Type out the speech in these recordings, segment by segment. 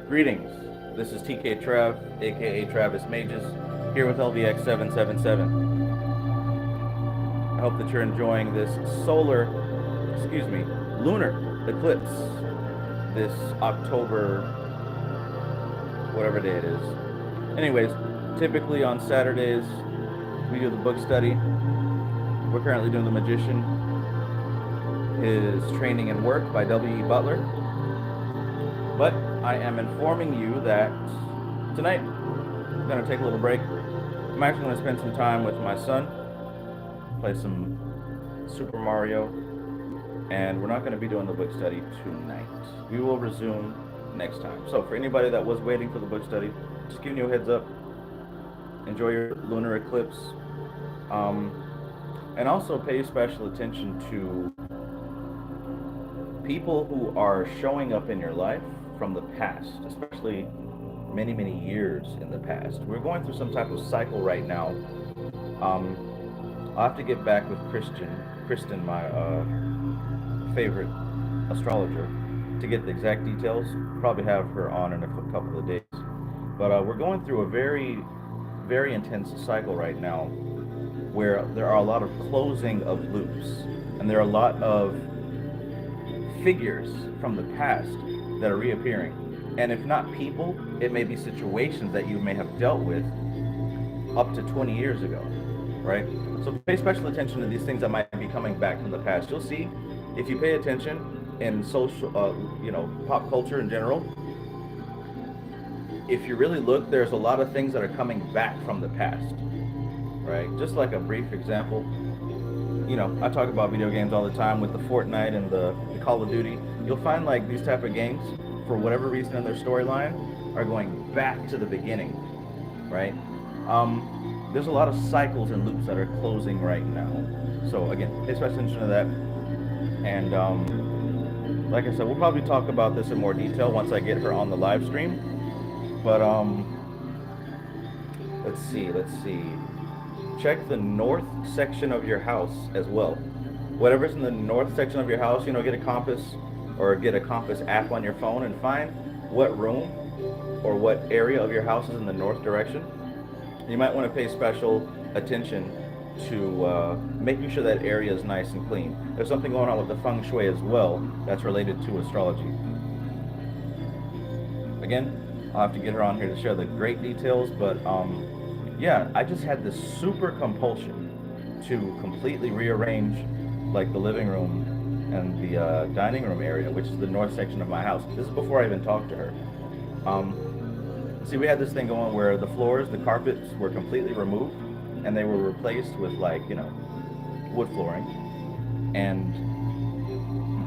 Greetings. This is TK Trav, aka Travis Magus, here with LVX777. I hope that you're enjoying this lunar eclipse this October, whatever day it is. Anyways, typically on Saturdays, we do the book study. We're currently doing The Magician, his Training and Work by W.E. Butler. But I am informing you that tonight I'm going to take a little break. I'm actually going to spend some time with my son, play some Super Mario, and we're not going to be doing the book study tonight. We will resume next time. So for anybody that was waiting for the book study, just giving you a heads up. Enjoy your lunar eclipse. And also pay special attention to people who are showing up in your life from the past, especially many, many years in the past. We're going through some type of cycle right now. I'll have to get back with Kristen, my favorite astrologer, to get the exact details. Probably have her on in a couple of days. But we're going through a very, very intense cycle right now where there are a lot of closing of loops, and there are a lot of figures from the past that are reappearing. And if not people, it may be situations that you may have dealt with up to 20 years ago, right? So pay special attention to these things that might be coming back from the past. You'll see, if you pay attention in social, pop culture in general, if you really look, there's a lot of things that are coming back from the past, right? Just like a brief example, I talk about video games all the time with the Fortnite and the Call of Duty. You'll find like these type of games, for whatever reason in their storyline, are going back to the beginning, right? There's a lot of cycles and loops that are closing right now. So again, pay special attention to that. And like I said, we'll probably talk about this in more detail once I get her on the live stream. But let's see. Check the north section of your house as well. Whatever's in the north section of your house, get a compass or get a compass app on your phone and find what room or what area of your house is in the north direction. You might want to pay special attention to making sure that area is nice and clean. There's something going on with the feng shui as well that's related to astrology. Again, I'll have to get her on here to share the great details, but yeah, I just had this super compulsion to completely rearrange like the living room and the dining room area, which is the north section of my house. This is before I even talked to her. See, we had this thing going where the floors, the carpets were completely removed, and they were replaced with wood flooring. And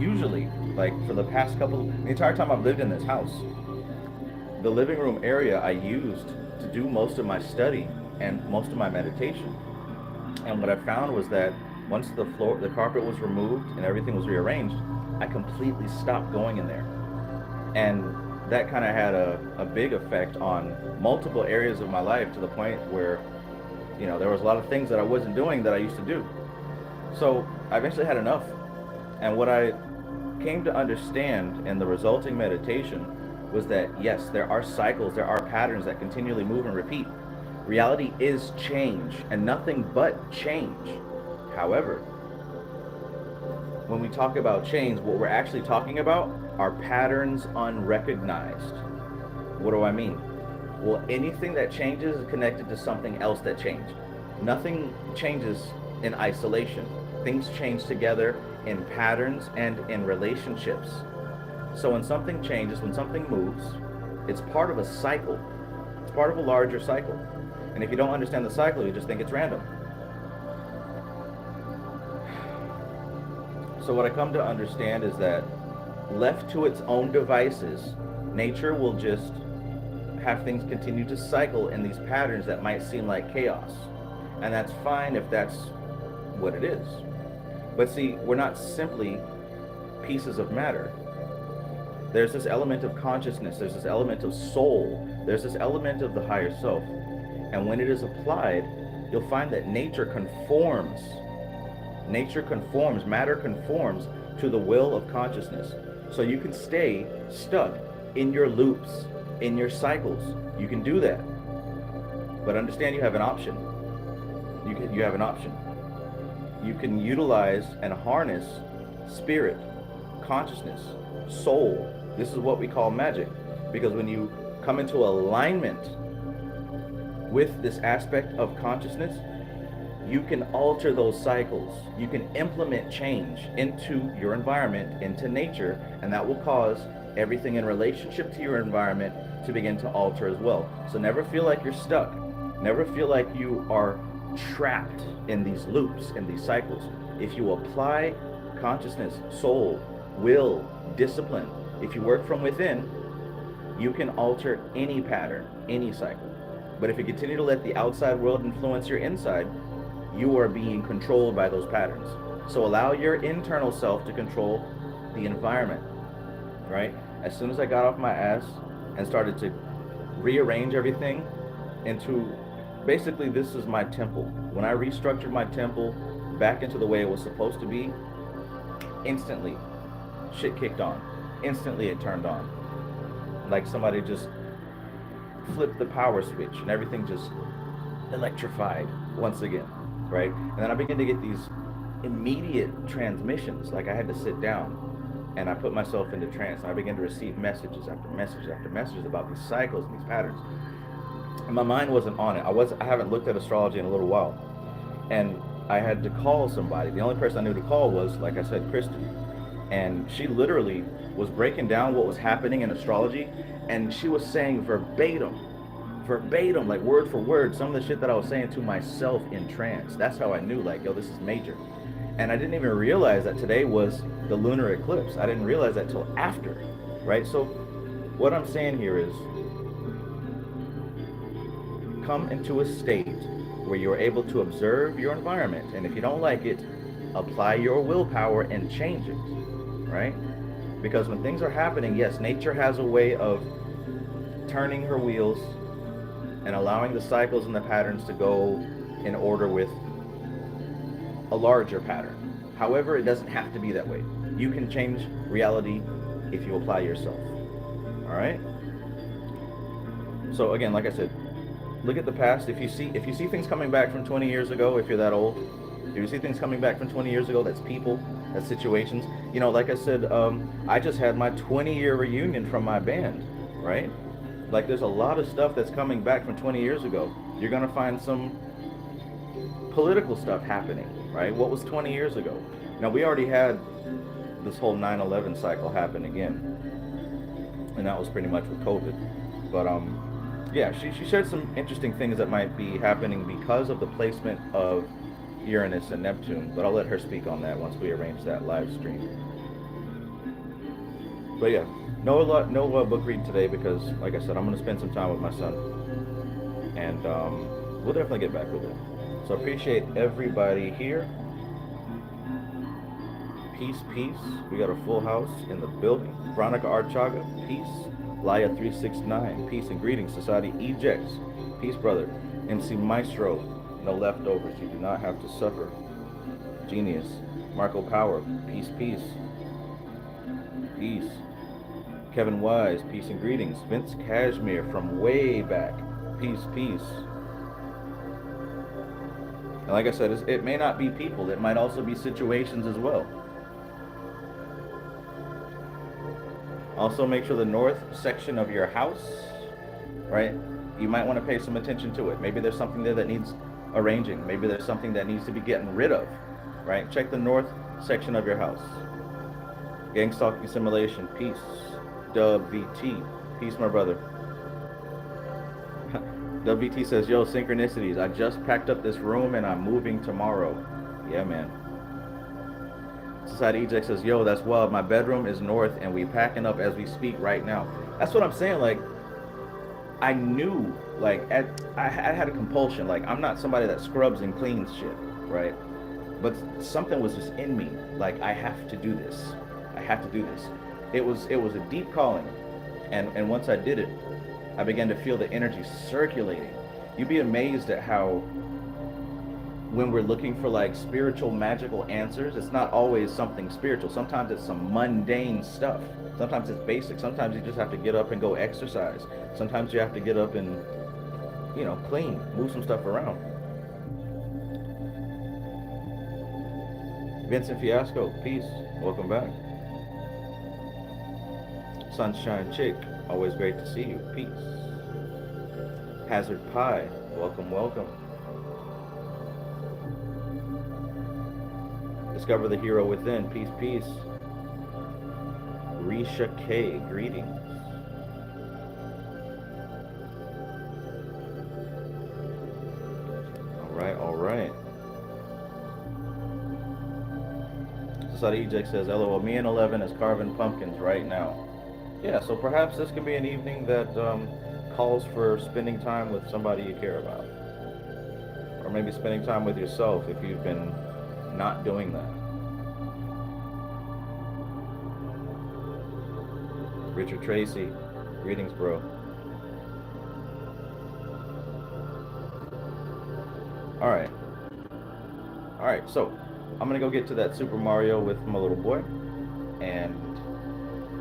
usually, like for the entire time I've lived in this house, the living room area I used to do most of my study and most of my meditation. And what I found was that once the carpet was removed and everything was rearranged, I completely stopped going in there. And that kind of had a big effect on multiple areas of my life, to the point where, there was a lot of things that I wasn't doing that I used to do. So I eventually had enough. And what I came to understand in the resulting meditation was that, yes, there are cycles, there are patterns that continually move and repeat. Reality is change, and nothing but change. However, when we talk about change, what we're actually talking about are patterns unrecognized. What do I mean? Well, anything that changes is connected to something else that changed. Nothing changes in isolation. Things change together in patterns and in relationships. So when something changes, when something moves, it's part of a cycle. It's part of a larger cycle. And if you don't understand the cycle, you just think it's random. So what I come to understand is that left to its own devices, nature will just have things continue to cycle in these patterns that might seem like chaos. And that's fine if that's what it is. But see, we're not simply pieces of matter. There's this element of consciousness, there's this element of soul, there's this element of the higher self. And when it is applied, you'll find that nature conforms, matter conforms to the will of consciousness. So you can stay stuck in your loops in your cycles. You can do that. But understand you have an option. You have an option. You can utilize and harness spirit, consciousness, soul. This is what we call magic. Because when you come into alignment with this aspect of consciousness, you can alter those cycles. You can implement change into your environment, into nature, and that will cause everything in relationship to your environment to begin to alter as well. So never feel like you're stuck. Never feel like you are trapped in these loops, in these cycles. If you apply consciousness, soul, will, discipline, if you work from within, you can alter any pattern, any cycle. But if you continue to let the outside world influence your inside, you are being controlled by those patterns. So allow your internal self to control the environment, right? As soon as I got off my ass and started to rearrange everything into, basically this is my temple. When I restructured my temple back into the way it was supposed to be, instantly shit kicked on. Instantly it turned on. Like somebody just flipped the power switch and everything just electrified once again, right? And then I began to get these immediate transmissions. Like I had to sit down and I put myself into trance and I began to receive messages after messages after messages about these cycles and these patterns. And my mind wasn't on it. I haven't looked at astrology in a little while. And I had to call somebody. The only person I knew to call was, like I said, Kristen. And she literally was breaking down what was happening in astrology, and she was saying verbatim, like word for word, some of the shit that I was saying to myself in trance. That's how I knew, like, yo, this is major. And I didn't even realize that today was the lunar eclipse. I didn't realize that till after, right? So what I'm saying here is, come into a state where you're able to observe your environment, and if you don't like it, apply your willpower and change it, right? Because when things are happening, yes, nature has a way of turning her wheels and allowing the cycles and the patterns to go in order with a larger pattern. However, it doesn't have to be that way. You can change reality if you apply yourself. All right? So again, like I said, look at the past. If you see things coming back from 20 years ago, if you're that old, if you see things coming back from 20 years ago, that's people, that's situations. You know, like I said, I just had my 20-year reunion from my band, right? Like there's a lot of stuff that's coming back from 20 years ago. You're gonna find some political stuff happening, right? What was 20 years ago? Now we already had this whole 9/11 cycle happen again, and that was pretty much with COVID. But yeah, she shared some interesting things that might be happening because of the placement of Uranus and Neptune, but I'll let her speak on that once we arrange that live stream. But yeah, no book read today because, like I said, I'm going to spend some time with my son, and we'll definitely get back with it. So I appreciate everybody here. Peace, peace. We got a full house in the building. Veronica Archaga, peace. Laya 369, peace and greetings. Society Ejects, peace, brother. MC Maestro, no leftovers. You do not have to suffer. Genius. Marco Power, peace, peace. Peace. Kevin Wise, peace and greetings. Vince Cashmere from way back, peace, peace. And like I said, it may not be people. It might also be situations as well. Also, make sure the north section of your house, right, you might want to pay some attention to it. Maybe there's something there that needs arranging. Maybe there's something that needs to be getting rid of, right? Check the north section of your house. Gang stalking simulation, peace. Dub VT, peace, my brother. Dub VT says, yo, synchronicities. I just packed up this room and I'm moving tomorrow. Yeah, man. Society Eject says, yo, that's wild. My bedroom is north and we packing up as we speak right now. That's what I'm saying. Like, I knew, like, I had a compulsion. Like, I'm not somebody that scrubs and cleans shit, right? But something was just in me. Like, I have to do this. I have to do this. It was a deep calling. And once I did it, I began to feel the energy circulating. You'd be amazed at how when we're looking for like spiritual, magical answers, it's not always something spiritual. Sometimes it's some mundane stuff. Sometimes it's basic. Sometimes you just have to get up and go exercise. Sometimes you have to get up and, clean, move some stuff around. Vincent Fiasco, peace. Welcome back. Sunshine Chick, always great to see you. Peace. Hazard Pie, welcome, welcome. Discover the hero within. Peace, peace. Risha K, greetings. All right. Society Eject says, LOL, me and 11 is carving pumpkins right now. Yeah, so perhaps this can be an evening that calls for spending time with somebody you care about. Or maybe spending time with yourself if you've been not doing that. Richard Tracy, greetings, bro. Alright, so I'm gonna go get to that Super Mario with my little boy and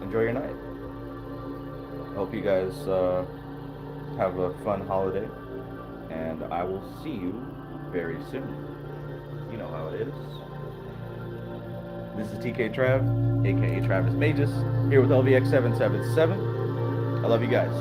enjoy your night. I hope you guys have a fun holiday, and I will see you very soon. You know how it is. This is TK Trav, aka Travis Magus, here with LVX777. I love you guys.